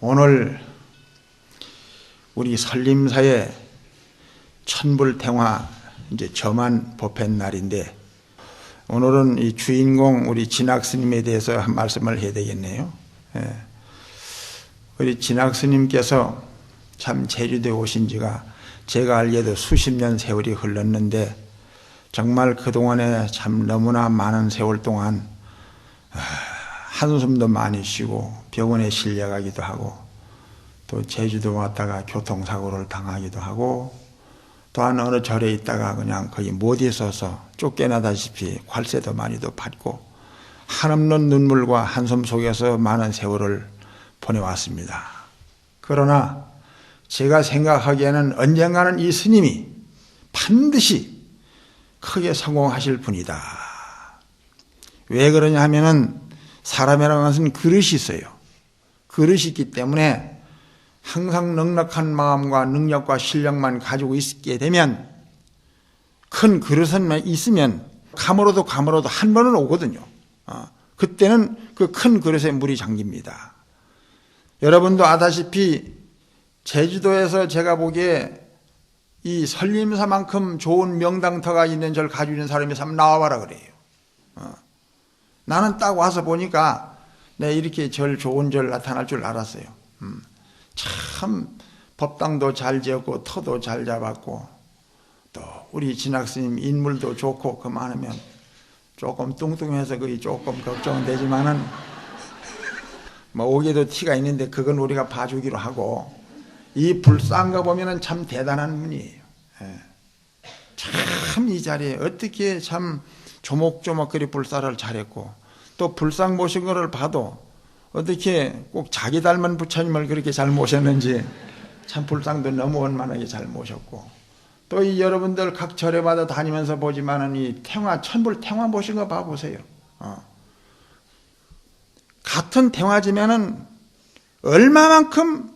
오늘 우리 설림사의 천불탱화 이제 저만 법회 날인데, 오늘은 이 주인공 우리 진학스님에 대해서 한 말씀을 해야 되겠네요. 우리 진학스님께서 참 제주도에 오신 지가 제가 알기에도 수십 년 세월이 흘렀는데, 정말 그동안에 참 너무나 많은 세월 동안 한숨도 많이 쉬고 병원에 실려가기도 하고, 또 제주도 왔다가 교통사고를 당하기도 하고, 또한 어느 절에 있다가 그냥 거의 못 있어서 쫓겨나다시피 괄세도 많이도 받고, 한없는 눈물과 한숨 속에서 많은 세월을 보내왔습니다. 그러나 제가 생각하기에는 언젠가는 이 스님이 반드시 크게 성공하실 분이다. 왜 그러냐 하면은 사람이라는 것은 그릇이 있어요. 그릇이 있기 때문에 항상 넉넉한 마음과 능력과 실력만 가지고 있게 되면, 큰 그릇만 있으면 가물어도 한 번은 오거든요. 그때는 그 큰 그릇에 물이 잠깁니다. 여러분도 아다시피 제주도에서 제가 보기에 이 설림사만큼 좋은 명당터가 있는 절 가지고 있는 사람이 있으면 나와봐라 그래요. 나는 딱 와서 보니까 이렇게 절 좋은 절 나타날 줄 알았어요. 참 법당도 잘 지었고 터도 잘 잡았고, 또 우리 진학스님 인물도 좋고, 그만하면 조금 뚱뚱해서 거의 조금 걱정되지만은 뭐 오게도 티가 있는데 그건 우리가 봐주기로 하고, 이 불쌍 거 보면은 참 대단한 분이에요. 참 이 자리에 어떻게 참 조목조목 그리 불사를 잘했고, 또 불상 모신 거를 봐도 어떻게 꼭 자기 닮은 부처님을 그렇게 잘 모셨는지 참 불상도 너무 원만하게 잘 모셨고, 또 이 여러분들 각 절에마다 다니면서 보지만은 이 천불 탱화 모신 거 봐보세요. 같은 탱화지면은 얼마만큼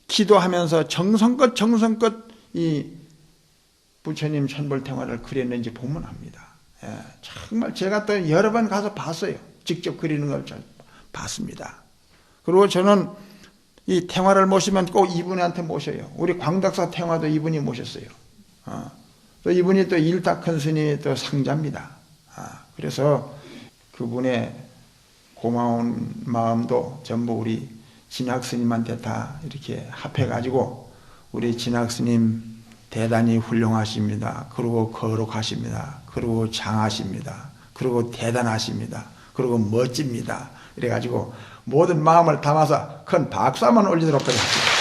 기도하면서 정성껏 이 부처님 천불 탱화를 그렸는지 보면 압니다. 정말 제가 또 여러 번 가서 봤어요. 직접 그리는 걸 봤습니다. 그리고 저는 이 탱화를 모시면 꼭 이분한테 모셔요. 우리 광덕사 탱화도 이분이 모셨어요. 또 이분이 또 일타 큰 스님이 또 상자입니다. 그래서 그분의 고마운 마음도 전부 우리 진학스님한테 다 이렇게 합해가지고, 우리 진학스님 대단히 훌륭하십니다. 그리고 거룩하십니다. 그리고 장하십니다. 그리고 대단하십니다. 그리고 멋집니다. 이래가지고 모든 마음을 담아서 큰 박수 한번 올리도록 하겠습니다.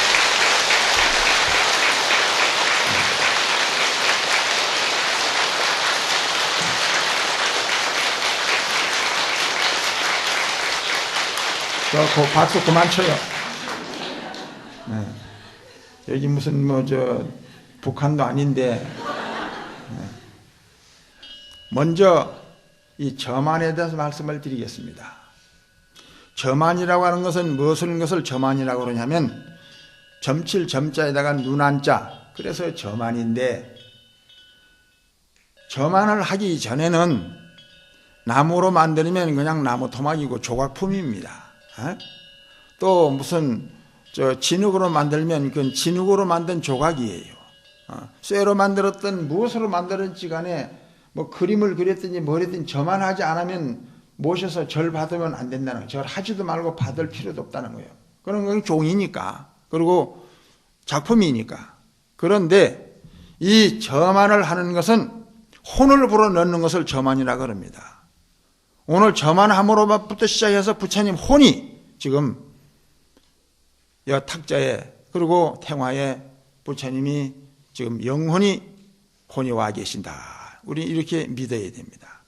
그 박수 그만 쳐요. 여기 무슨 북한도 아닌데. 먼저 이 저만에 대해서 말씀을 드리겠습니다. 저만이라고 하는 것은 무엇을 저만이라고 그러냐면, 점칠 점자에다가 눈한자, 그래서 저만인데, 저만을 하기 전에는 나무로 만들면 그냥 나무 토막이고 조각품입니다. 또 무슨 진흙으로 만들면 그건 진흙으로 만든 조각이에요. 쇠로 만들었든 무엇으로 만들었든지 간에 뭐 그림을 그렸든지 뭘 했든지 저만 하지 않으면 모셔서 절 받으면 안 된다는 거예요. 절 하지도 말고 받을 필요도 없다는 거예요. 그런 건 종이니까, 그리고 작품이니까. 그런데 이 저만을 하는 것은 혼을 불어넣는 것을 저만이라고 합니다. 오늘 저만함으로부터 시작해서 부처님 혼이 지금 여 탁자에, 그리고 탱화에 부처님이 지금 영혼이 혼이 와 계신다. 우리 이렇게 믿어야 됩니다.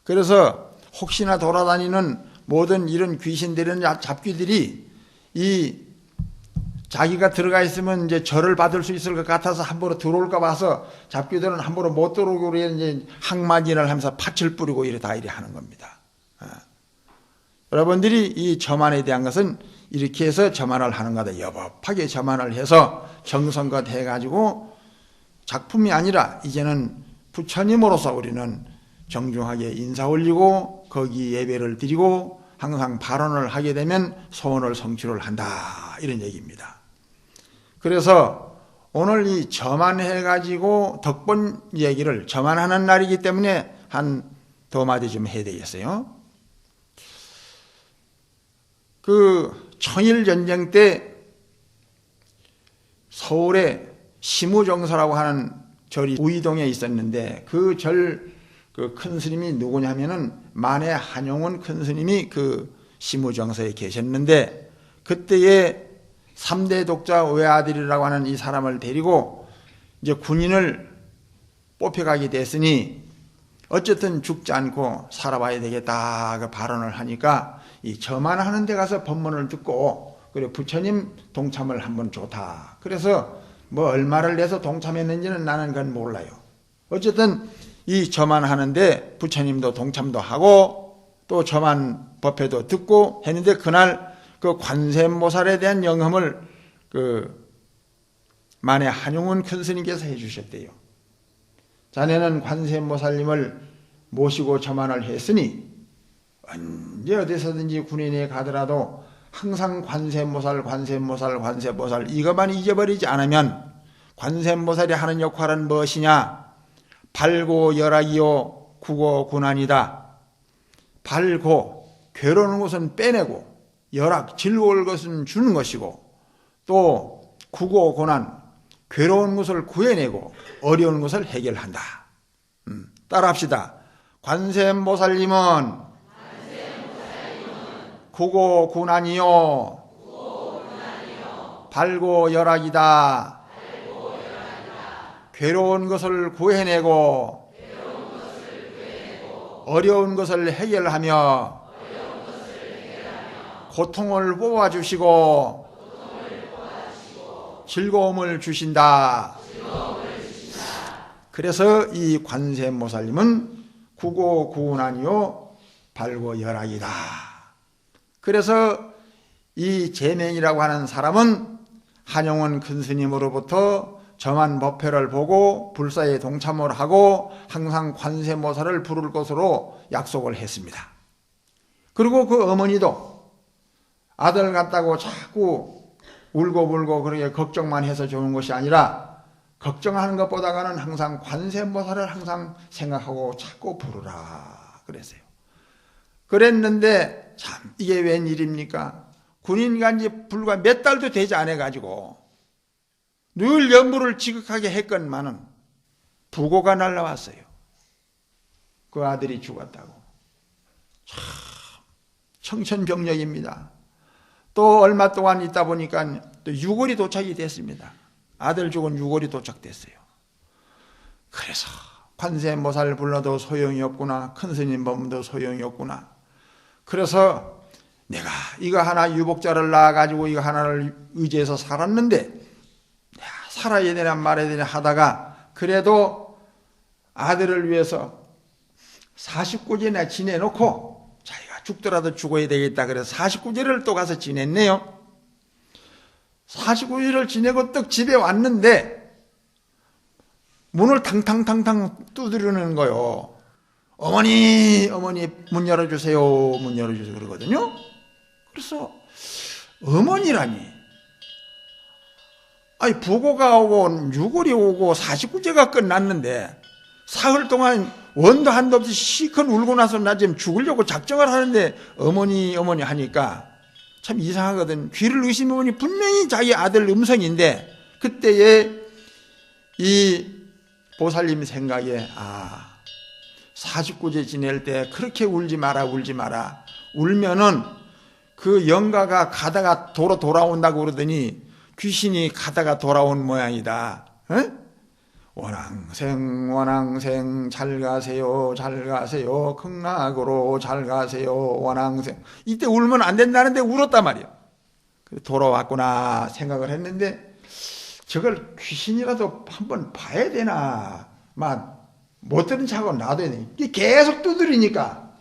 그래서 혹시나 돌아다니는 모든 이런 귀신들이나 잡귀들이 이 자기가 들어가 있으면 이제 절을 받을 수 있을 것 같아서 함부로 들어올까 봐서 잡귀들은 함부로 못 들어오고 이제 항마진을 하면서 팥을 뿌리고 이래 다 이래 하는 겁니다. 여러분들이 이 저만에 대한 것은 이렇게 해서 저만을 하는 거다. 여법하게 저만을 해서 정성껏 해가지고 작품이 아니라 이제는 부처님으로서 우리는 정중하게 인사 올리고 거기 예배를 드리고 항상 발언을 하게 되면 소원을 성취를 한다, 이런 얘기입니다. 그래서 오늘 이 저만 해가지고 덕본 얘기를 저만하는 날이기 때문에 한 두 마디 좀 해야 되겠어요. 그 청일전쟁 때 서울에 심우정서라고 하는 절이 우이동에 있었는데 그 절 그 큰 스님이 누구냐면은 만해 한용운 큰 스님이 그 심우정서에 계셨는데 그때에 3대 독자 외아들이라고 하는 이 사람을 데리고 이제 군인을 뽑혀가게 됐으니 어쨌든 죽지 않고 살아봐야 되겠다 그 발언을 하니까 이 저만 하는 데 가서 법문을 듣고 그래 부처님 동참을 한번 좋다. 그래서 뭐 얼마를 내서 동참했는지는 나는 그건 몰라요. 어쨌든 이 저만 하는데 부처님도 동참도 하고 또 저만 법회도 듣고 했는데 그날 그 관세음보살에 대한 영험을 그 만해 한용운 큰 스님께서 해주셨대요. 자네는 관세음보살님을 모시고 저만을 했으니 언제 어디서든지 군인에 가더라도 항상 관세음보살 이것만 잊어버리지 않으면 관세음보살이 하는 역할은 무엇이냐? 발고 열악이요 구고 군안이다. 발고 괴로운 것은 빼내고 열악 즐거울 것은 주는 것이고 또 구고 고난 괴로운 것을 구해내고 어려운 것을 해결한다. 따라합시다. 관세음보살님은 구고 군안이요 발고 열악이다. 괴로운 것을 구해내고 어려운 것을 해결하며 고통을 뽑아주시고 즐거움을 주신다. 그래서 이 관세음보살님은 구고 구운하니요 발고 열악이다. 그래서 이 제명이라고 하는 사람은 한용운 큰 스님으로부터 저만 법회를 보고 불사에 동참을 하고 항상 관세음보살을 부를 것으로 약속을 했습니다. 그리고 그 어머니도 아들 같다고 자꾸 울고불고 그렇게 걱정만 해서 좋은 것이 아니라 걱정하는 것보다는 항상 관세음보살을 항상 생각하고 자꾸 부르라 그랬어요. 그랬는데 참 이게 웬일입니까? 군인 간지 불과 몇 달도 되지 않아가지고 늘 연부를 지극하게 했건만은 부고가 날라왔어요. 그 아들이 죽었다고. 참 청천벽력입니다. 또 얼마 동안 있다 보니까 또 6월이 도착이 됐습니다. 아들 죽은 6월이 도착됐어요. 그래서 관세음보살 불러도 소용이 없구나. 큰스님 법문도 소용이 없구나. 그래서 내가 이거 하나 유복자를 낳아가지고 이거 하나를 의지해서 살았는데 살아야 되나 말아야 되나 하다가 그래도 아들을 위해서 49제나 지내놓고 자기가 죽더라도 죽어야 되겠다 그래서 49제를 또 가서 지냈네요. 49제를 지내고 떡 집에 왔는데 문을 탕탕탕탕 두드리는 거요. 어머니 문 열어주세요. 문 열어주세요 그러거든요. 그래서 어머니라니 아니 부고가 오고 6월이 오고 49제가 끝났는데 사흘 동안 원도 한도 없이 시큰 울고 나서 나 지금 죽으려고 작정을 하는데 어머니 하니까 참 이상하거든. 귀를 의심해보니 분명히 자기 아들 음성인데 그때에 이 보살님 생각에 49제 지낼 때 그렇게 울지 마라 울면은 그 영가가 가다가 돌아온다고 그러더니 귀신이 가다가 돌아온 모양이다. 에? 원앙생 잘 가세요 극락으로 잘 가세요 원앙생. 이때 울면 안 된다는데 울었단 말이야. 돌아왔구나 생각을 했는데 저걸 귀신이라도 한번 봐야 되나 못 들은 척하고 놔둬야 되니 계속 두드리니까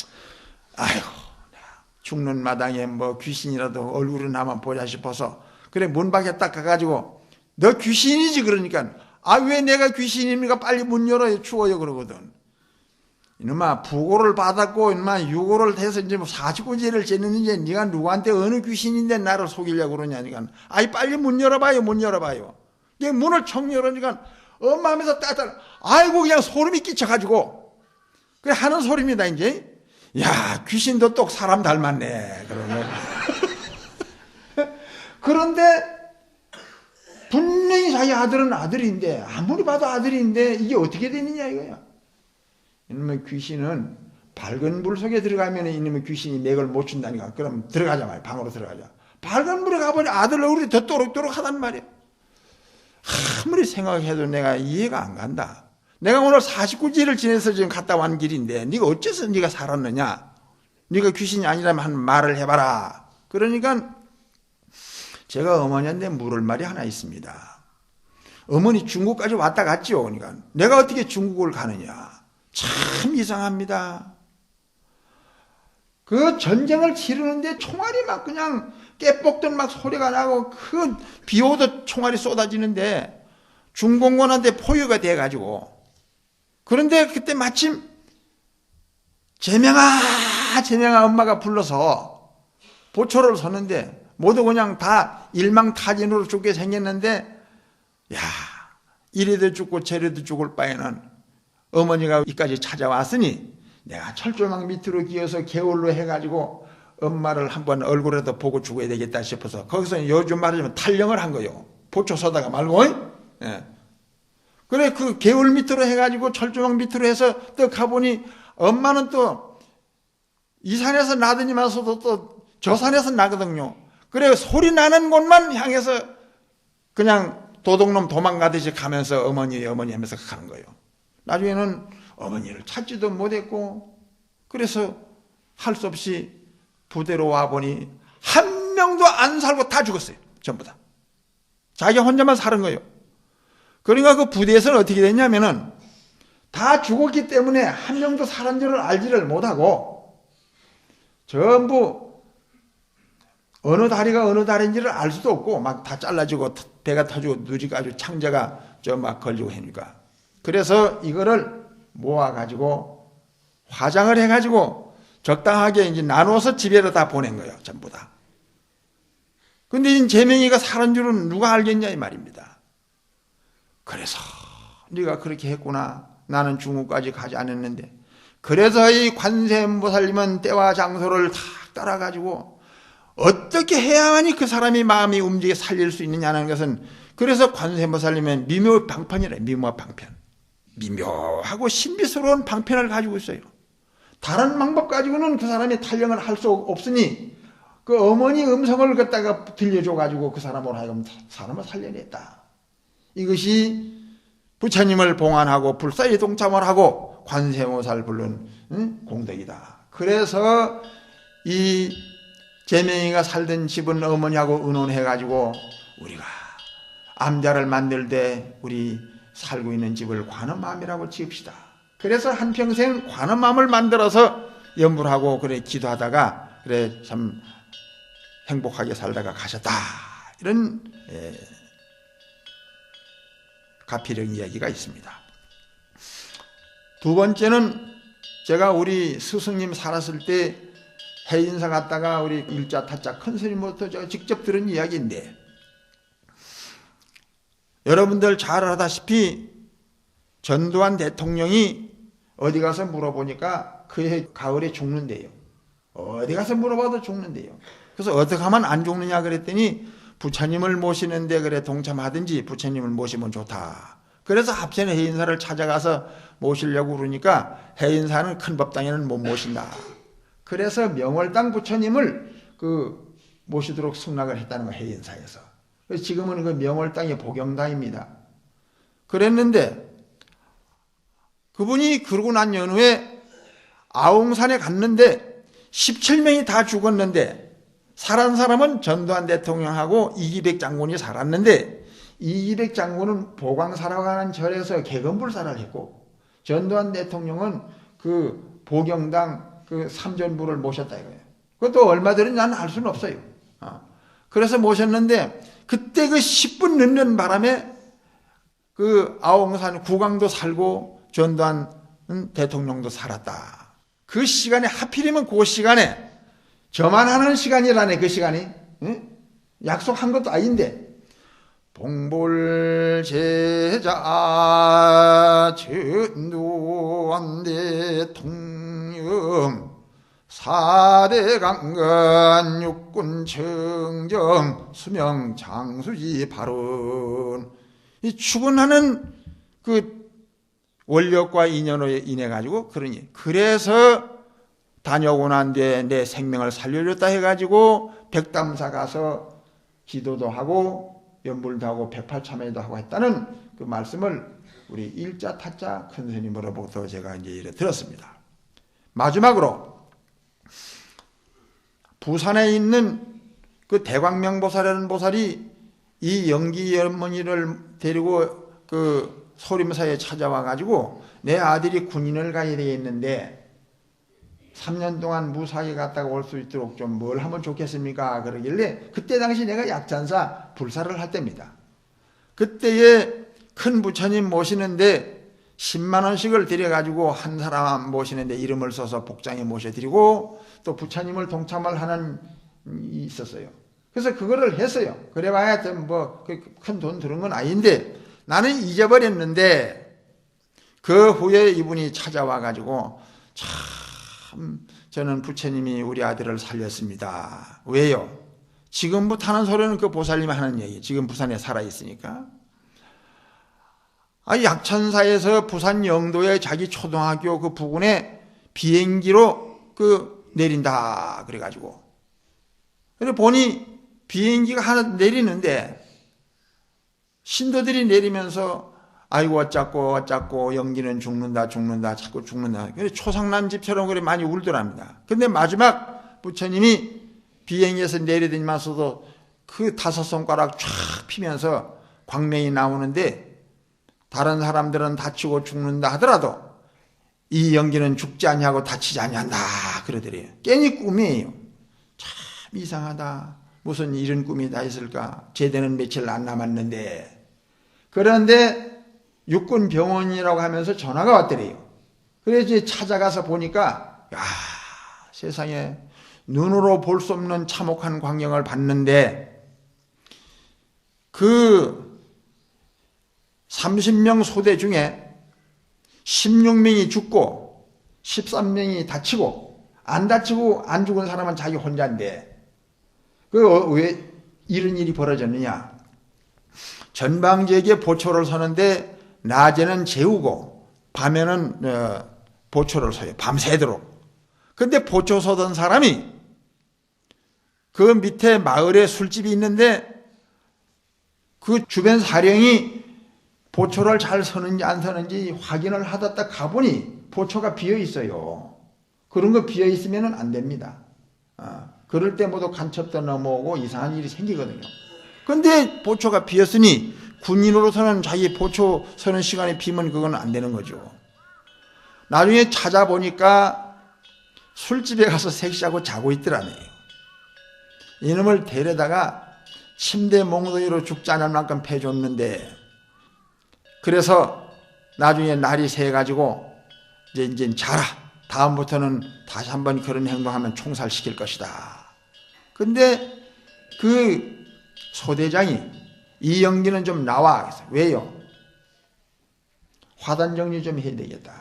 아이고 죽는 마당에 뭐 귀신이라도 얼굴을 한번 보자 싶어서 그래 문 밖에 딱 가가지고 너 귀신이지 그러니까 왜 내가 귀신입니까? 빨리 문 열어요 추워요 그러거든. 이놈아 부고를 받았고 이놈아 유고를 해서 이제 뭐 49제를 지냈는지 네가 누구한테 어느 귀신인데 나를 속이려고 그러냐니까. 아이 빨리 문 열어봐요. 문 열어봐요. 이게 문을 청 열으니까 엄마 하면서 따뜻한 아이고 그냥 소름이 끼쳐가지고 그래 하는 소리입니다. 이제 야 귀신도 똑 사람 닮았네 그러면. 그런데 분명히 자기 아들은 아들인데 아무리 봐도 아들인데 이게 어떻게 되느냐 이거야. 이놈의 귀신은 밝은 물 속에 들어가면 이놈의 귀신이 맥을 못 춘다니까. 그럼 들어가자 말이야. 방으로 들어가자. 밝은 물에 가보니 아들 얼굴이 더 또록또록 하단 말이야. 아무리 생각해도 내가 이해가 안 간다. 내가 오늘 49지를 지내서 지금 갔다 온 길인데 네가 어째서 네가 살았느냐. 네가 귀신이 아니라면 한 말을 해봐라. 그러니까 제가 어머니한테 물을 말이 하나 있습니다. 어머니 중국까지 왔다 갔죠. 그러니까 내가 어떻게 중국을 가느냐. 참 이상합니다. 그 전쟁을 치르는데 총알이 막 그냥 깨뻑들 막 소리가 나고 그 비 오듯 총알이 쏟아지는데 중공군한테 포위가 돼가지고 그런데 그때 마침 제명아 엄마가 불러서 보초를 섰는데 모두 그냥 다 일망타진으로 죽게 생겼는데 야 이래도 죽고 저래도 죽을 바에는 어머니가 이까지 찾아왔으니 내가 철조망 밑으로 기어서 개울로 해가지고 엄마를 한번 얼굴에도 보고 죽어야 되겠다 싶어서 거기서 요즘 말하자면 탈영을 한 거요. 보초 서다가 말고. 예. 그래 그 개울 밑으로 해가지고 철조망 밑으로 해서 또 가보니 엄마는 또 이 산에서 나더니만서도 또 저 산에서 나거든요. 그래 소리 나는 곳만 향해서 그냥 도둑놈 도망가듯이 가면서 어머니 하면서 가는 거예요. 나중에는 어머니를 찾지도 못했고 그래서 할 수 없이 부대로 와보니 한 명도 안 살고 다 죽었어요. 전부 다. 자기 혼자만 사는 거예요. 그러니까 그 부대에서는 어떻게 됐냐면은 다 죽었기 때문에 한 명도 살은 줄을 알지를 못하고 전부 어느 다리가 어느 다리인지를 알 수도 없고 막 다 잘라지고 배가 터지고 누지가 아주 창자가 저 막 걸리고 하니까 그래서 이거를 모아가지고 화장을 해가지고 적당하게 이제 나누어서 집에로 다 보낸 거예요. 전부 다. 근데 이 제명이가 살은 줄은 누가 알겠냐 이 말입니다. 그래서 네가 그렇게 했구나. 나는 중국까지 가지 않았는데. 그래서 이 관세음보살님은 때와 장소를 탁 따라가지고 어떻게 해야만이 그 사람이 마음이 움직여 살릴 수 있느냐는 것은 그래서 관세음보살님은 미묘방편이래. 미묘방편. 미묘하고 신비스러운 방편을 가지고 있어요. 다른 방법 가지고는 그 사람이 탈영을 할 수 없으니 그 어머니 음성을 갖다가 들려줘가지고 그 사람으로 하여금 사람을 살려냈다. 이것이 부처님을 봉안하고 불사의 동참을 하고 관세음보살 부른 공덕이다. 그래서 이 제명이가 살던 집은 어머니하고 의논해가지고 우리가 암자를 만들 때 우리 살고 있는 집을 관음암이라고 지읍시다. 그래서 한평생 관음암을 만들어서 염불하고 그래 기도하다가 그래 참 행복하게 살다가 가셨다. 이런 가피력 이야기가 있습니다. 두 번째는 제가 우리 스승님 살았을 때 해인사 갔다가 우리 일자 타자 큰 스님부터 제가 직접 들은 이야기인데 여러분들 잘 알다시피 전두환 대통령이 어디 가서 물어보니까 그해 가을에 죽는데요. 어디 가서 물어봐도 죽는데요. 그래서 어떻게 하면 안 죽느냐 그랬더니 부처님을 모시는데 그래 동참하든지 부처님을 모시면 좋다. 그래서 합천의 해인사를 찾아가서 모시려고 그러니까 해인사는 큰 법당에는 못 모신다. 그래서 명월당 부처님을 그 모시도록 승낙을 했다는 거예요. 해인사에서. 지금은 그 명월당이 복영당입니다. 그랬는데 그분이 그러고 난 연후에 아웅산에 갔는데 17명이 다 죽었는데 살아난 사람은 전두환 대통령하고 이기백 장군이 살았는데 이기백 장군은 보광사라고 절에서 개건불사를 했고 전두환 대통령은 그 복영당 그 삼전부를 모셨다 이거예요. 그것도 얼마 전에 나는 알 수는 없어요. 그래서 모셨는데 그때 그 10분 늦는 바람에 그 아웅산 국왕도 살고 전두환 대통령도 살았다. 그 시간에 하필이면 그 시간에 저만 하는 시간이라네. 그 시간이 약속한 것도 아닌데 봉볼제자 전두환 대통령 4대 강간 육군 청정 수명 장수지 발언 이 추근하는 그 원력과 인연으로 인해 가지고 그러니 그래서 다녀오고 난 뒤에 내 생명을 살려줬다 해가지고 백담사 가서 기도도 하고 연불도 하고 108참회도 하고 했다는 그 말씀을 우리 일자 타자 큰 스님으로부터 제가 이제 이래 들었습니다. 마지막으로 부산에 있는 그 대광명보살이라는 보살이 이 영기 어머니를 데리고 그 소림사에 찾아와 가지고 내 아들이 군인을 가야 되겠는데 3년 동안 무사히 갔다가 올 수 있도록 좀 뭘 하면 좋겠습니까? 그러길래 그때 당시 내가 약찬사 불사를 할 때입니다. 그때에 큰 부처님 모시는데 10만 원씩을 드려가지고 한 사람 모시는데 이름을 써서 복장에 모셔드리고 또 부처님을 동참을 하는 있었어요. 그래서 그거를 했어요. 그래봐야 뭐 큰 돈 들은 건 아닌데 나는 잊어버렸는데 그 후에 이분이 찾아와가지고 참 저는 부처님이 우리 아들을 살렸습니다. 왜요? 지금부터 하는 소리는 그 보살님이 하는 얘기. 지금 부산에 살아있으니까. 약천사에서 부산 영도에 자기 초등학교 그 부근에 비행기로 그 내린다. 그래가지고. 그래 보니 비행기가 하나 내리는데 신도들이 내리면서 아이고 어쩌고 연기는 죽는다 자꾸 죽는다. 그래 초상남집처럼 그래 많이 울더랍니다. 근데 마지막 부처님이 비행기에서 내리더니만서도 그 5손가락 쫙 피면서 광명이 나오는데 다른 사람들은 다치고 죽는다 하더라도 이 연기는 죽지 아니하고 다치지 아니한다 그러더래요. 괜히 꿈이에요. 참 이상하다. 무슨 이런 꿈이 다 있을까? 제대는 며칠 안 남았는데. 그런데 육군병원이라고 하면서 전화가 왔더래요. 그래서 이제 찾아가서 보니까 야 세상에 눈으로 볼 수 없는 참혹한 광경을 봤는데 그 30명 소대 중에 16명이 죽고 13명이 다치고 안 다치고 안 죽은 사람은 자기 혼자인데 왜 이런 일이 벌어졌느냐? 전방지역에 보초를 서는데 낮에는 재우고 밤에는 보초를 서요. 밤새도록. 근데 보초 서던 사람이 그 밑에 마을에 술집이 있는데 그 주변 사령이 보초를 잘 서는지 안 서는지 확인을 하다 딱 가보니 보초가 비어 있어요. 그런 거 비어 있으면 안 됩니다. 그럴 때 모두 간첩도 넘어오고 이상한 일이 생기거든요. 근데 보초가 비었으니 군인으로서는 자기 보초 서는 시간에 비면 그건 안 되는 거죠. 나중에 찾아보니까 술집에 가서 섹시하고 자고 있더라네요. 이놈을 데려다가 침대 몽둥이로 죽지 않을 만큼 패줬는데 그래서 나중에 날이 새가지고 이제 자라. 다음부터는 다시 한번 그런 행동하면 총살시킬 것이다. 근데 그 소대장이 이 연기는 좀 나와. 왜요? 화단 정리 좀 해야 되겠다.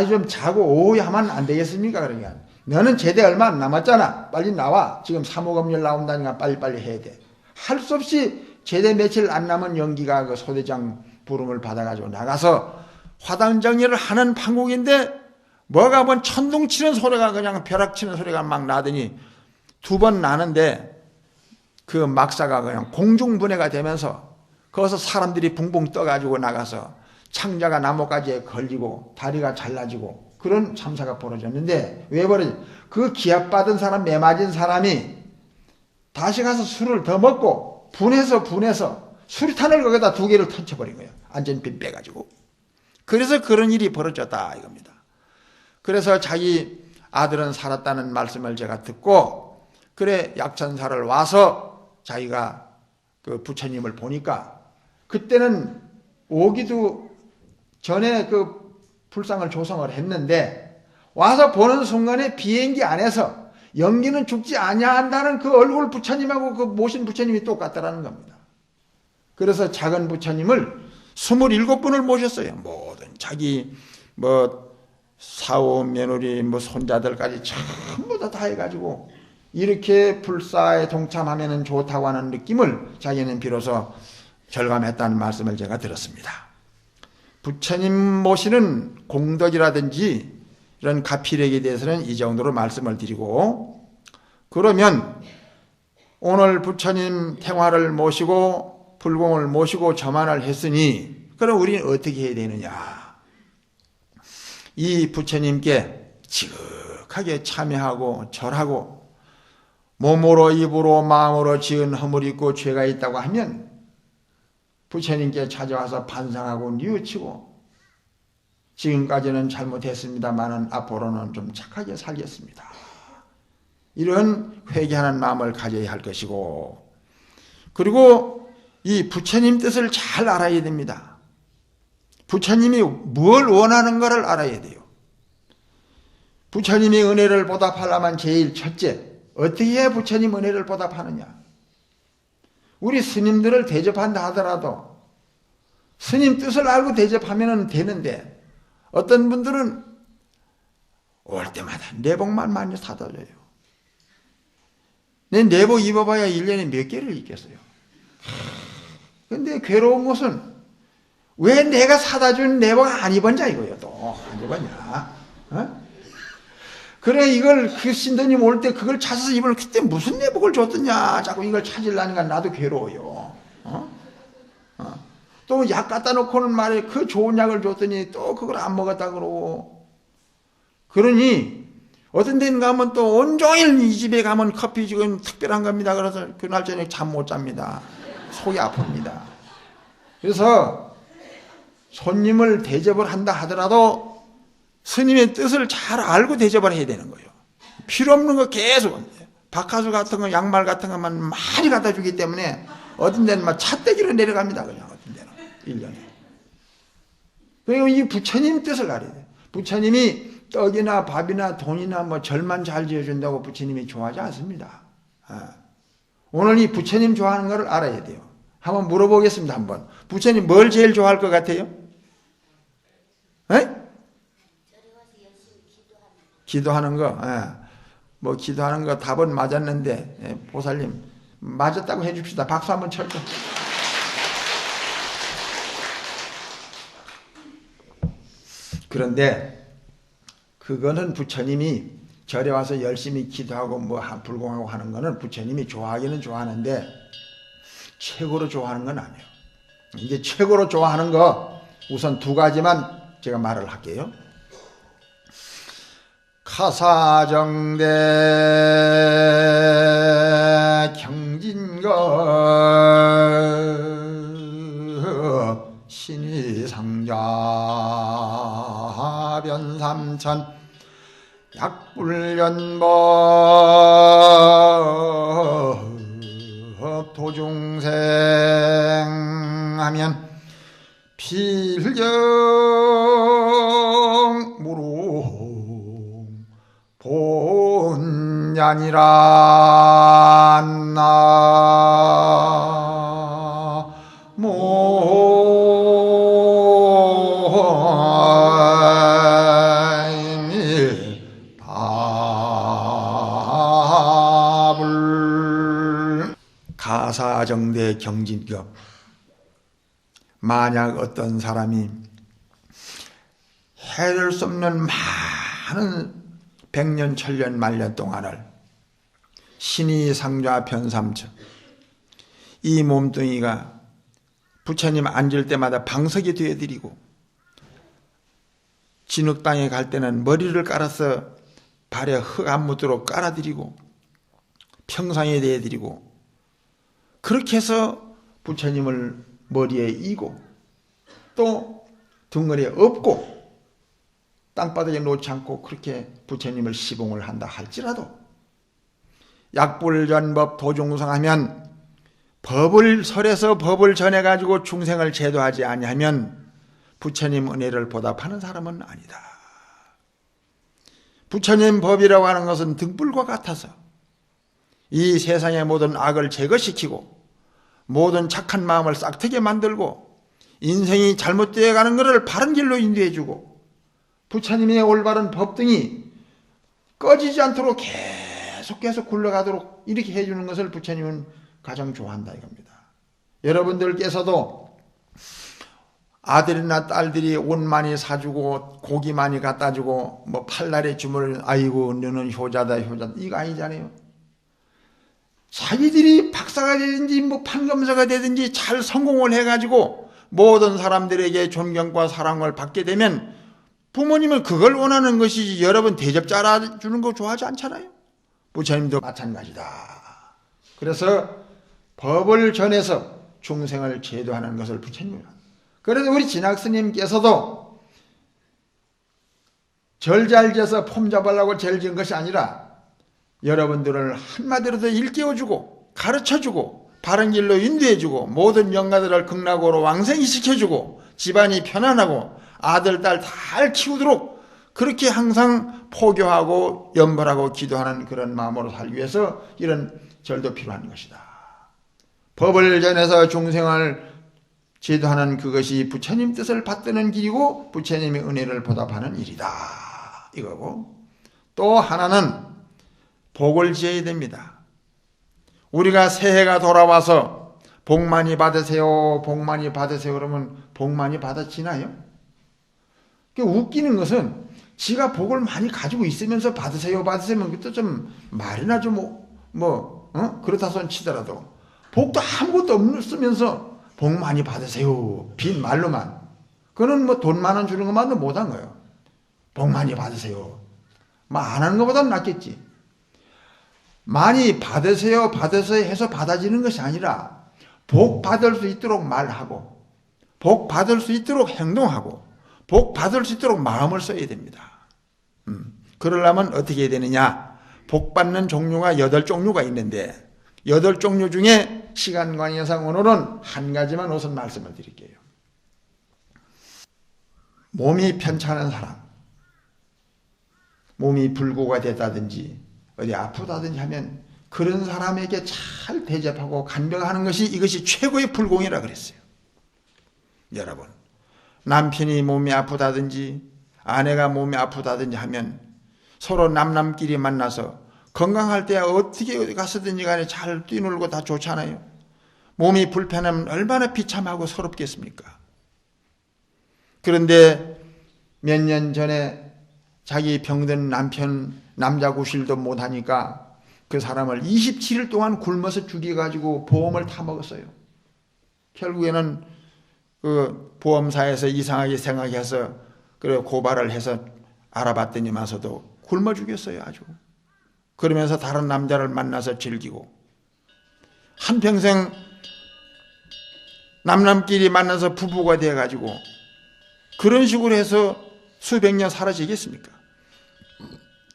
좀 자고 오후에 하면 안 되겠습니까? 그러니까 너는 제대 얼마 안 남았잖아. 빨리 나와. 지금 사무검열 나온다니까 빨리빨리 해야 돼. 할 수 없이 제대 며칠 안 남은 연기가 그 소대장 부름을 받아가지고 나가서 화단 정리를 하는 판국인데 뭐가 한번 천둥 치는 소리가 그냥 벼락 치는 소리가 막 나더니 2번 나는데 그 막사가 그냥 공중분해가 되면서 거기서 사람들이 붕붕 떠가지고 나가서 창자가 나뭇가지에 걸리고 다리가 잘라지고 그런 참사가 벌어졌는데 왜 벌어졌냐? 그 기합받은 사람, 매맞은 사람이 다시 가서 술을 더 먹고 분해서 수리탄을 거기다 2개를 던져버린 거예요. 안전핀 빼가지고. 그래서 그런 일이 벌어졌다 이겁니다. 그래서 자기 아들은 살았다는 말씀을 제가 듣고 그래 약천사를 와서 자기가 그 부처님을 보니까 그때는 오기도 전에 그 불상을 조성을 했는데 와서 보는 순간에 비행기 안에서 연기는 죽지 아니한다는 그 얼굴 부처님하고 그 모신 부처님이 똑같다라는 겁니다. 그래서 작은 부처님을 27분을 모셨어요. 모든 자기 사오, 며느리, 손자들까지 전부 다 해가지고 이렇게 불사에 동참하면 좋다고 하는 느낌을 자기는 비로소 절감했다는 말씀을 제가 들었습니다. 부처님 모시는 공덕이라든지 이런 가필액에 대해서는 이 정도로 말씀을 드리고, 그러면 오늘 부처님 탱화를 모시고 불공을 모시고 점안을 했으니 그럼 우리는 어떻게 해야 되느냐. 이 부처님께 지극하게 참여하고 절하고 몸으로 입으로 마음으로 지은 허물이 있고 죄가 있다고 하면 부처님께 찾아와서 반성하고 뉘우치고 지금까지는 잘못했습니다만은 앞으로는 좀 착하게 살겠습니다. 이런 회개하는 마음을 가져야 할 것이고, 그리고 이 부처님 뜻을 잘 알아야 됩니다. 부처님이 뭘 원하는 것을 알아야 돼요. 부처님이 은혜를 보답하려면 제일 첫째, 어떻게 해야 부처님 은혜를 보답하느냐. 우리 스님들을 대접한다 하더라도 스님 뜻을 알고 대접하면 되는데, 어떤 분들은 올 때마다 내복만 많이 사다 줘요. 내 내복 입어봐야 1년에 몇 개를 입겠어요. 근데 괴로운 것은 왜 내가 사다 준 내복 안 입었냐 이거예요. 또 안 입었냐. 그래, 이걸 그 신도님 올 때 그걸 찾아서 입을, 그때 무슨 내복을 줬더냐. 자꾸 이걸 찾으려니까 나도 괴로워요. 또 약 갖다 놓고는 말이에요. 그 좋은 약을 줬더니 또 그걸 안 먹었다 그러고. 그러니 어떤 데는 가면 또 온종일 이 집에 가면 커피 지금 특별한 겁니다. 그래서 그날 저녁 잠 못 잡니다. 속이 아픕니다. 그래서 손님을 대접을 한다 하더라도 스님의 뜻을 잘 알고 대접을 해야 되는 거예요. 필요 없는 거 계속, 박하수 같은 거, 양말 같은 것만 많이 갖다 주기 때문에 어떤 데는 막 찻대기로 내려갑니다. 그냥 어떤 데는 1년에. 그리고 이 부처님 뜻을 알아야 돼요. 부처님이 떡이나 밥이나 돈이나 절만 잘 지어준다고 부처님이 좋아하지 않습니다. 오늘 이 부처님 좋아하는 것을 알아야 돼요. 한번 물어보겠습니다. 한번. 부처님 뭘 제일 좋아할 것 같아요? 기도하는 거. 기도하는 거 답은 맞았는데, 보살님 맞았다고 해줍시다. 박수 한번 칠게요. 그런데 그거는 부처님이 절에 와서 열심히 기도하고 불공하고 하는 거는 부처님이 좋아하기는 좋아하는데 최고로 좋아하는 건 아니에요. 이제 최고로 좋아하는 거 우선 두 가지만 제가 말을 할게요. 가사정대 경진거 신의상자 변삼천 약불연법 도중생 하면 필정무로 본ян이라 나모밀밥을 가사정대 경진급. 만약 어떤 사람이 해낼 수 없는 많은 백년, 천년, 만년 동안을 신이 상좌 변삼처 이 몸뚱이가 부처님 앉을 때마다 방석이 되어드리고 진흙땅에 갈 때는 머리를 깔아서 발에 흙 안 묻도록 깔아드리고 평상에 대해드리고 그렇게 해서 부처님을 머리에 이고 또 덩어리에 엎고 땅바닥에 놓지 않고 그렇게 부처님을 시봉을 한다 할지라도 약불전법 도중성하면 법을 설해서 법을 전해가지고 중생을 제도하지 아니하면 부처님 은혜를 보답하는 사람은 아니다. 부처님 법이라고 하는 것은 등불과 같아서 이 세상의 모든 악을 제거시키고 모든 착한 마음을 싹트게 만들고 인생이 잘못되어 가는 것을 바른 길로 인도해주고 부처님의 올바른 법 등이 꺼지지 않도록 계속 굴러가도록 이렇게 해주는 것을 부처님은 가장 좋아한다 이겁니다. 여러분들께서도 아들이나 딸들이 옷 많이 사주고 고기 많이 갖다주고 뭐 팔날에 주물 아이고 너는 효자다 이거 아니잖아요. 자기들이 박사가 되든지 뭐 판검사가 되든지 잘 성공을 해가지고 모든 사람들에게 존경과 사랑을 받게 되면 부모님은 그걸 원하는 것이지 여러분 대접자 알아주는 거 좋아하지 않잖아요. 부처님도 마찬가지다. 그래서 법을 전해서 중생을 제도하는 것을 부처님이 합니다. 그래서 우리 진학스님께서도 절 잘 지어서 폼 잡으려고 절 지은 것이 아니라 여러분들을 한마디로도 일깨워주고 가르쳐주고 바른 길로 인도해주고 모든 영가들을 극락으로 왕생히 시켜주고 집안이 편안하고 아들, 딸 잘 키우도록 그렇게 항상 포교하고 염불하고 기도하는 그런 마음으로 살기 위해서 이런 절도 필요한 것이다. 법을 전해서 중생을 제도하는 그것이 부처님 뜻을 받드는 길이고 부처님의 은혜를 보답하는 일이다 이거고, 또 하나는 복을 지어야 됩니다. 우리가 새해가 돌아와서 복 많이 받으세요 복 많이 받으세요 그러면 복 많이 받아지나요? 웃기는 것은 지가 복을 많이 가지고 있으면서 받으세요 그것도 좀 말이나 좀 그렇다 손 치더라도 복도 아무것도 없으면서 복 많이 받으세요 빈 말로만, 그거는 뭐 돈 많은 주는 것만도 못한 거예요. 복 많이 받으세요 안 하는 것보다는 낫겠지. 많이 받으세요 해서 받아지는 것이 아니라 복 받을 수 있도록 말하고 복 받을 수 있도록 행동하고 복 받을 수 있도록 마음을 써야 됩니다. 그러려면 어떻게 해야 되느냐? 복 받는 종류가 8종류가 있는데 8종류 중에 시간 관계상 오늘은 한 가지만 우선 말씀을 드릴게요. 몸이 편찮은 사람, 몸이 불구가 됐다든지 어디 아프다든지 하면 그런 사람에게 잘 대접하고 간병하는 것이 이것이 최고의 불공이라 그랬어요. 여러분, 남편이 몸이 아프다든지 아내가 몸이 아프다든지 하면 서로 남남끼리 만나서 건강할 때 어떻게 어디 가서든지 간에 잘 뛰놀고 다 좋잖아요. 몸이 불편하면 얼마나 비참하고 서럽겠습니까? 그런데 몇 년 전에 자기 병든 남편 남자 구실도 못하니까 그 사람을 27일 동안 굶어서 죽여가지고 보험을 타먹었어요. 결국에는 그 보험사에서 이상하게 생각해서 그래 고발을 해서 알아봤더니만서도 굶어 죽였어요 아주. 그러면서 다른 남자를 만나서 즐기고 한평생 남남끼리 만나서 부부가 돼가지고 그런 식으로 해서 수백 년 사라지겠습니까?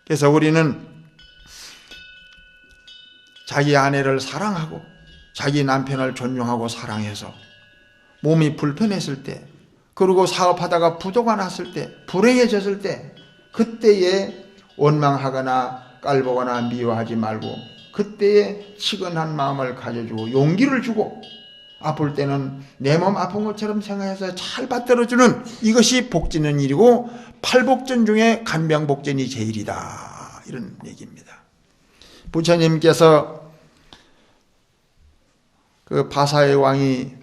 그래서 우리는 자기 아내를 사랑하고 자기 남편을 존중하고 사랑해서 몸이 불편했을 때, 그리고 사업하다가 부도가 났을 때, 불행해졌을 때 그때에 원망하거나 깔보거나 미워하지 말고 그때에 치근한 마음을 가져주고 용기를 주고 아플 때는 내 몸 아픈 것처럼 생각해서 잘 받들어주는 이것이 복지는 일이고 팔복전 중에 간병복전이 제일이다 이런 얘기입니다. 부처님께서 그 바사의 왕이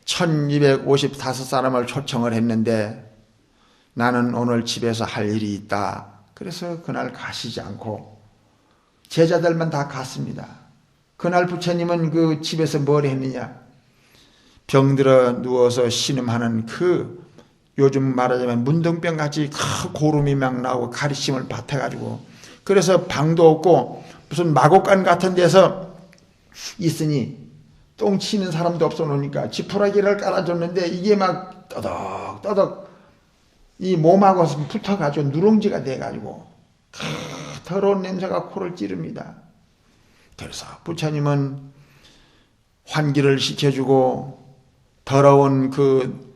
1255사람을 초청을 했는데 나는 오늘 집에서 할 일이 있다. 그래서 그날 가시지 않고 제자들만 다 갔습니다. 그날 부처님은 그 집에서 뭘 했느냐? 병들어 누워서 신음하는 그 요즘 말하자면 문둥병 같이 고름이 막 나오고 가리침을 밭아가지고 그래서 방도 없고 무슨 마곡간 같은 데서 있으니 똥 치는 사람도 없어 놓으니까 지푸라기를 깔아줬는데 이게 막 떠덕떠덕 이 몸하고 붙어가지고 누룽지가 돼가지고 더러운 냄새가 코를 찌릅니다. 그래서 부처님은 환기를 시켜주고 더러운 그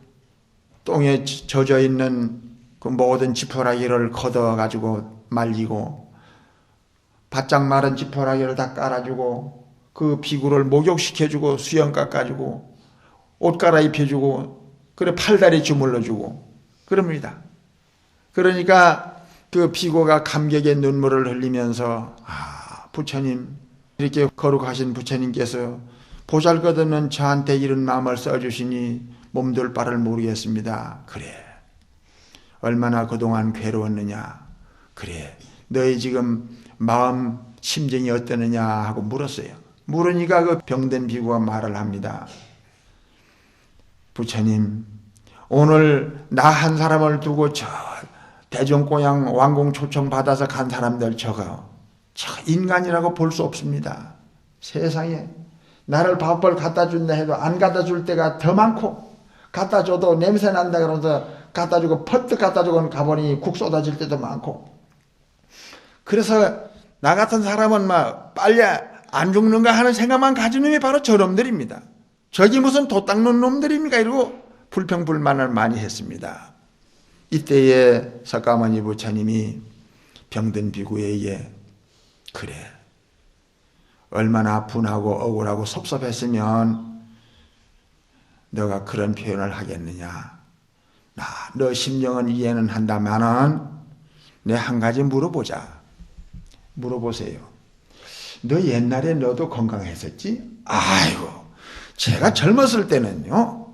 똥에 젖어 있는 그 모든 지푸라기를 걷어가지고 말리고 바짝 마른 지푸라기를 다 깔아주고 그 비구를 목욕시켜주고 수염 깎아주고 옷 갈아입혀주고 그래 팔다리 주물러주고 그럽니다. 그러니까 그 비구가 감격의 눈물을 흘리면서 부처님 이렇게 거룩하신 부처님께서 보잘것없는 저한테 이런 마음을 써주시니 몸둘 바를 모르겠습니다. 그래 얼마나 그동안 괴로웠느냐. 그래 너희 지금 마음 심정이 어떠느냐 하고 물었어요. 물으니까 그 병든 비구가 말을 합니다. 부처님 오늘 나 한 사람을 두고 저 대종고향 왕궁 초청 받아서 간 사람들 저 인간이라고 볼 수 없습니다. 세상에 나를 밥을 갖다 준다 해도 안 갖다 줄 때가 더 많고 갖다 줘도 냄새 난다 그러면서 갖다 주고 퍼뜩 갖다 주고는 가보니 국 쏟아질 때도 많고 그래서 나 같은 사람은 막 빨리 안 죽는가 하는 생각만 가진 놈이 바로 저놈들입니다. 저기 무슨 도 닦는 놈들입니까? 이러고 불평불만을 많이 했습니다. 이때에 석가모니 부처님이 병든 비구에게 그래 얼마나 분하고 억울하고 섭섭했으면 너가 그런 표현을 하겠느냐. 너 심정은 이해는 한다마는 내 한 가지 물어보세요. 너 옛날에 너도 건강했었지? 아이고 제가 젊었을 때는요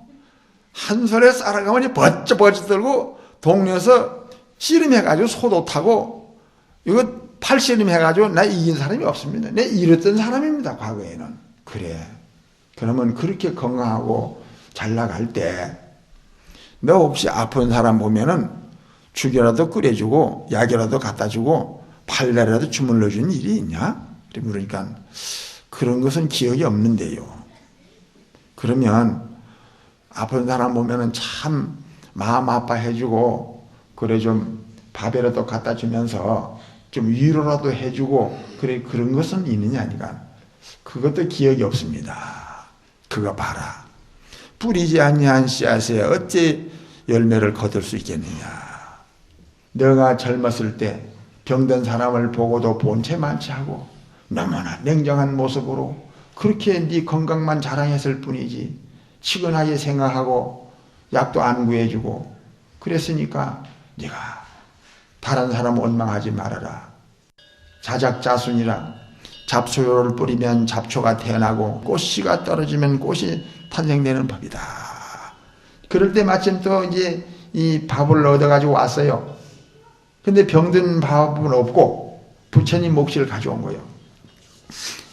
한솔에 쌀아가머니 버쩍버쩍 들고 동네에서 씨름해가지고 소도 타고 이거 팔씨름 해가지고 나 이긴 사람이 없습니다. 내 이랬던 사람입니다. 과거에는. 그래 그러면 그렇게 건강하고 잘 나갈 때 너 혹시 아픈 사람 보면은 죽여라도 끓여주고 약이라도 갖다주고 팔다리라도 주물러주는 일이 있냐? 그러니까 그런 것은 기억이 없는데요. 그러면 아픈 사람 보면은 참 마음 아파해주고 그래 좀 밥이라도 갖다 주면서 좀 위로라도 해주고 그래 그런 것은 있느냐 하니까 그것도 기억이 없습니다. 그거 봐라. 뿌리지 아니한 씨앗에 어찌 열매를 거둘 수 있겠느냐. 너가 젊었을 때 병든 사람을 보고도 본체 만취하고 너무나 냉정한 모습으로 그렇게 네 건강만 자랑했을 뿐이지 치근하게 생각하고 약도 안 구해주고 그랬으니까 네가 다른 사람 원망하지 말아라. 자작자순이라 잡초를 뿌리면 잡초가 태어나고 꽃씨가 떨어지면 꽃이 탄생되는 법이다. 그럴 때 마침 또 이제 이 밥을 얻어가지고 왔어요. 근데 병든 밥은 없고 부처님 몫을 가져온 거예요.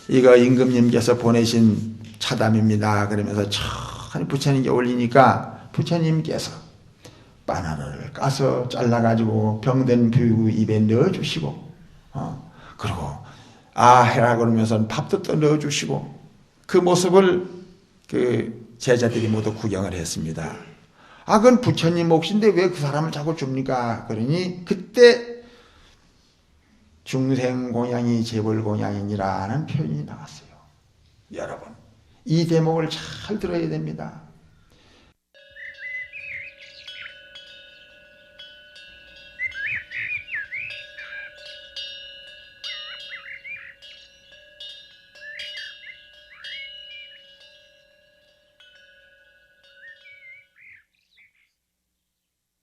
이거 임금님께서 보내신 차담입니다. 그러면서 천천히 부처님께 올리니까 부처님께서 바나나를 까서 잘라가지고 병든 비구 입에 넣어주시고 그리고 해라 그러면서 밥도 또 넣어주시고 그 모습을 그 제자들이 모두 구경을 했습니다. 그건 부처님 몫인데 왜 그 사람을 자꾸 줍니까? 그러니 그때 중생공양이 재벌공양이라는 표현이 나왔어요. 여러분 이 대목을 잘 들어야 됩니다.